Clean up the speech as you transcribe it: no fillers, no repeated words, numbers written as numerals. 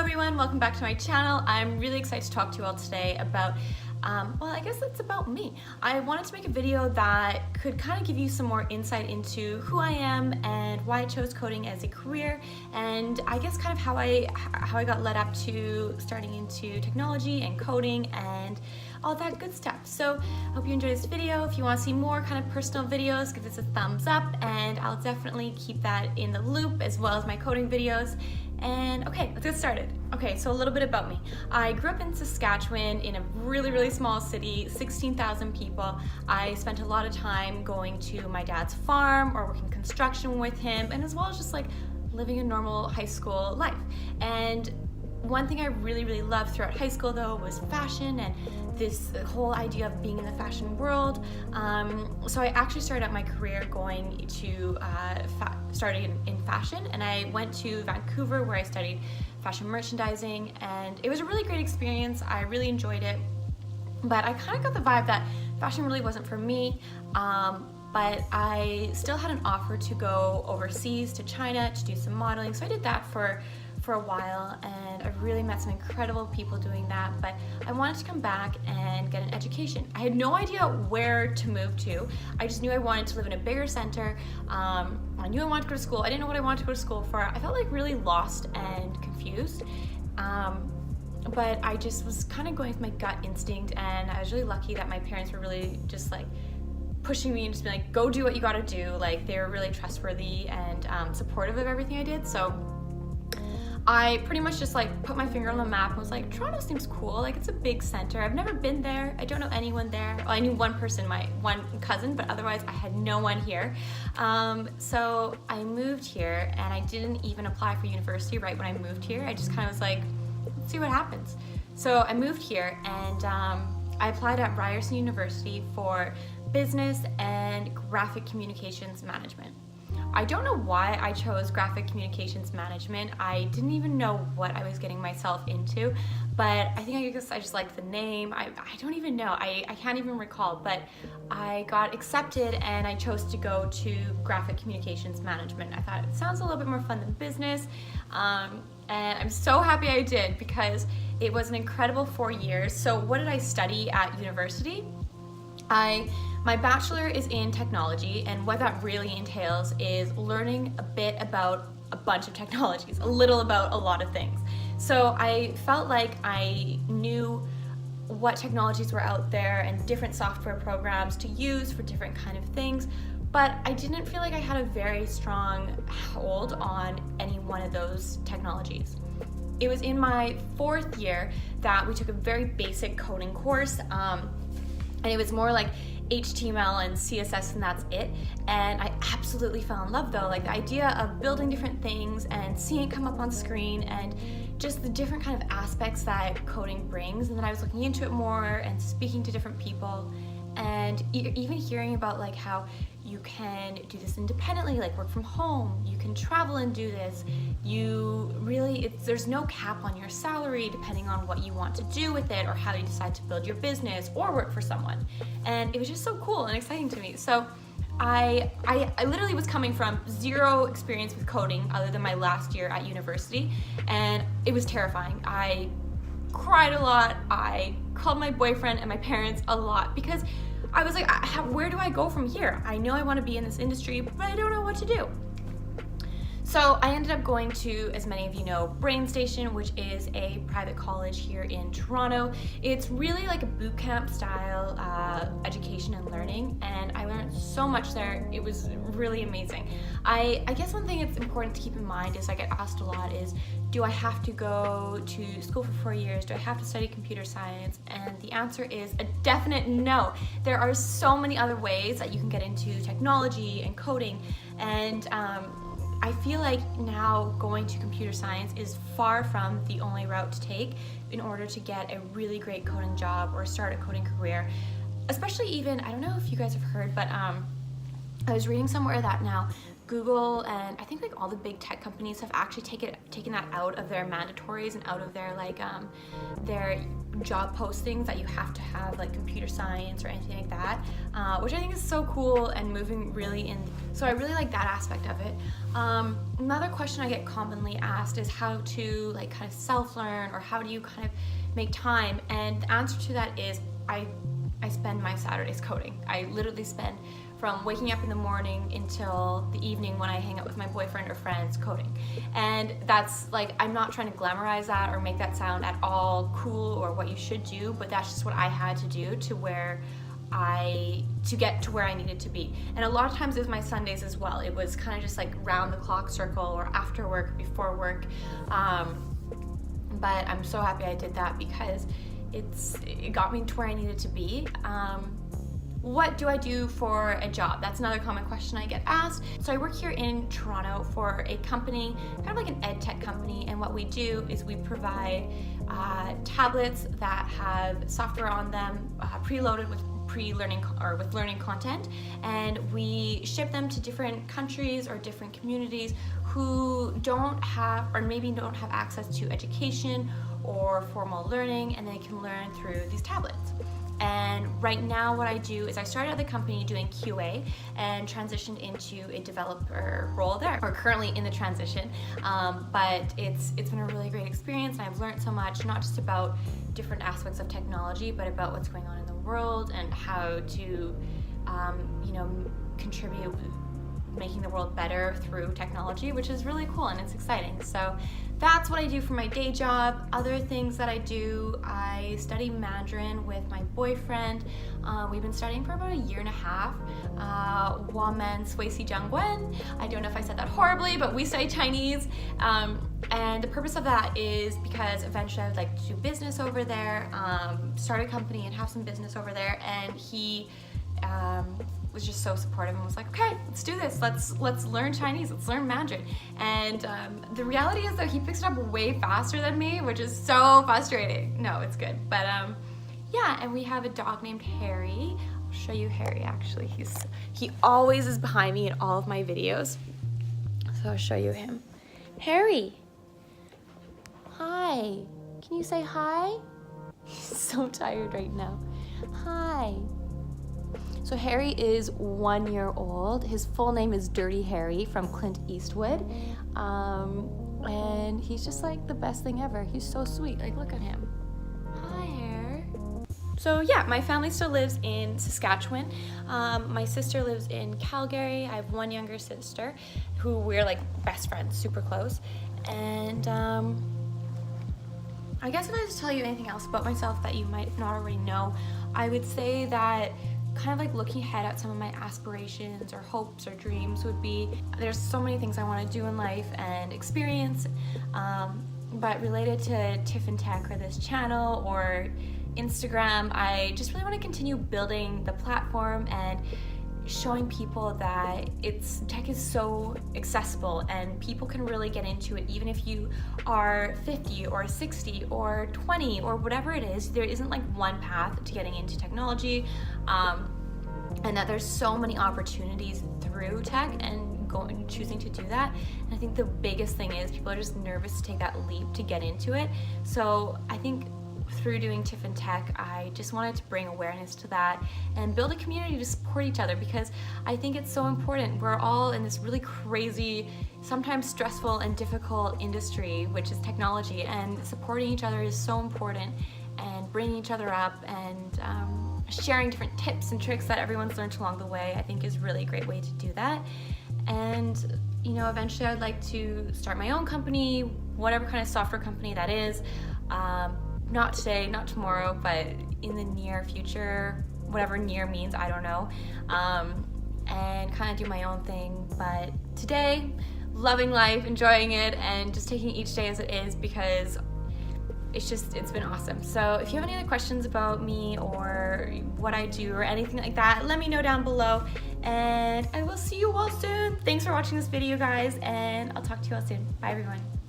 everyone, welcome back to my channel. I'm really excited to talk to you all today about, well, I guess it's about me. I wanted to make a video that could kind of give you some more insight into who I am and why I chose coding as a career, and I guess kind of how I got led up to starting into technology and coding and all that good stuff. So I hope you enjoyed this video. If you want to see more kind of personal videos, give this a thumbs up, and I'll definitely keep that in the loop as well as my coding videos. And okay, let's get started. Okay, so a little bit about me. I grew up in Saskatchewan in a really small city, 16,000 people. I spent a lot of time going to my dad's farm or working construction with him, and as well as just like living a normal high school life. And one thing I really loved throughout high school though was fashion and this whole idea of being in the fashion world. So I actually started out my career going to starting in fashion, and I went to Vancouver where I studied fashion merchandising, and it was a really great experience. I really enjoyed it, but I kind of got the vibe that fashion really wasn't for me. But I still had an offer to go overseas to China to do some modeling, so I did that for a while, and I really met some incredible people doing that. But I wanted to come back and get an education. I had no idea where to move to. I just knew I wanted to live in a bigger center. I knew I wanted to go to school. I didn't know what I wanted to go to school for. I felt like really lost and confused. But I just was kind of going with my gut instinct, and I was really lucky that my parents were really just like pushing me and just being like, go do what you gotta do. Like, they were really trustworthy and supportive of everything I did. So I pretty much just like put my finger on the map and was like, Toronto seems cool, like it's a big center. I've never been there. I don't know anyone there. Well, I knew one person, my one cousin, but otherwise I had no one here. So I moved here, and I didn't even apply for university right when I moved here. I just kind of was like, let's see what happens. So I moved here, and I applied at Ryerson University for business and graphic communications management. I don't know why I chose graphic communications management. I didn't even know what I was getting myself into, but I guess I just liked the name. I don't even know. I can't even recall, but I got accepted and I chose to go to graphic communications management. I thought it sounds a little bit more fun than business, and I'm so happy I did because it was an incredible 4 years. So what did I study at university? My bachelor is in technology, and what that really entails is learning a bit about a bunch of technologies, a little about a lot of things. So I felt like I knew what technologies were out there and different software programs to use for different kind of things, but I didn't feel like I had a very strong hold on any one of those technologies. It was in my 4th year that we took a very basic coding course, and it was more like HTML and CSS, and that's it. And I absolutely fell in love though, like the idea of building different things and seeing it come up on screen and just the different kind of aspects that coding brings. And then I was looking into it more and speaking to different people, and even hearing about like how you can do this independently, like work from home, you can travel and do this. There's no cap on your salary depending on what you want to do with it or how you decide to build your business or work for someone. And it was just so cool and exciting to me. So I literally was coming from zero experience with coding other than my last year at university, and it was terrifying. I cried a lot. I called my boyfriend and my parents a lot because I was like, where do I go from here? I know I want to be in this industry, but I don't know what to do. So I ended up going to, as many of you know, Brain Station, which is a private college here in Toronto. It's really like a boot camp style education and learning, and I learned so much there. It was really amazing. I guess one thing that's important to keep in mind is I get asked a lot is, do I have to go to school for 4 years? Do I have to study computer science? And the answer is a definite no. There are so many other ways that you can get into technology and coding, and I feel like now going to computer science is far from the only route to take in order to get a really great coding job or start a coding career. Especially even, I don't know if you guys have heard, but I was reading somewhere that now Google and I think like all the big tech companies have actually taken that out of their mandatories and out of their their job postings that you have to have like computer science or anything like that, which I think is so cool and moving really in. So I really like that aspect of it. Another question I get commonly asked is how to like kind of self-learn, or how do you kind of make time? And the answer to that is I spend my Saturdays coding. I literally spend from waking up in the morning until the evening when I hang out with my boyfriend or friends coding. And that's like, I'm not trying to glamorize that or make that sound at all cool or what you should do, but that's just what I had to do to get to where I needed to be. And a lot of times it was my Sundays as well. It was kind of just like round the clock circle or after work, before work. But I'm so happy I did that because it got me to where I needed to be. What do I do for a job? That's another common question I get asked. So I work here in Toronto for a company, kind of like an ed tech company, and what we do is we provide tablets that have software on them preloaded with learning content, and we ship them to different countries or different communities who don't have, or maybe don't have access to education or formal learning, and they can learn through these tablets. And right now what I do is I started at the company doing QA and transitioned into a developer role there. We're currently in the transition, but it's been a really great experience, and I've learned so much, not just about different aspects of technology, but about what's going on in the world and how to contribute making the world better through technology, which is really cool and it's exciting. So that's what I do for my day job. Other things that I do, I study Mandarin with my boyfriend. We've been studying for about 1.5 years. Woman Sui Si Jiangwen. I don't know if I said that horribly, but we study Chinese. And the purpose of that is because eventually I would like to do business over there, start a company and have some business over there. And he was just so supportive and was like, okay, let's do this. Let's learn Chinese. Let's learn Mandarin. And the reality is that he picks it up way faster than me, which is so frustrating. No, it's good. But yeah, and we have a dog named Harry. I'll show you Harry actually. He always is behind me in all of my videos. So I'll show you him. Harry. Hi. Can you say hi? He's so tired right now. Hi. So Harry is 1 year old. His full name is Dirty Harry from Clint Eastwood. And he's just like the best thing ever. He's so sweet. Like, look at him. Hi, Harry. So yeah, my family still lives in Saskatchewan. My sister lives in Calgary. I have one younger sister who we're like best friends, super close. And I guess if I was to tell you anything else about myself that you might not already know, I would say that kind of like looking ahead at some of my aspirations or hopes or dreams would be, there's so many things I want to do in life and experience, but related to Tiff and Tech or this channel or Instagram, I just really want to continue building the platform and showing people that tech is so accessible and people can really get into it even if you are 50 or 60 or 20 or whatever it is. There isn't like one path to getting into technology, and that there's so many opportunities through tech and choosing to do that. And I think the biggest thing is people are just nervous to take that leap to get into it. So I think through doing Tiff and Tech, I just wanted to bring awareness to that and build a community to support each other, because I think it's so important. We're all in this really crazy, sometimes stressful and difficult industry, which is technology, and supporting each other is so important, and bringing each other up and sharing different tips and tricks that everyone's learned along the way, I think is really a great way to do that. And eventually I'd like to start my own company, whatever kind of software company that is. Not today, not tomorrow, but in the near future, whatever near means, I don't know, and kind of do my own thing. But today, loving life, enjoying it, and just taking each day as it is, because it's been awesome. So if you have any other questions about me or what I do or anything like that, let me know down below, and I will see you all soon. Thanks for watching this video, guys, and I'll talk to you all soon. Bye, everyone.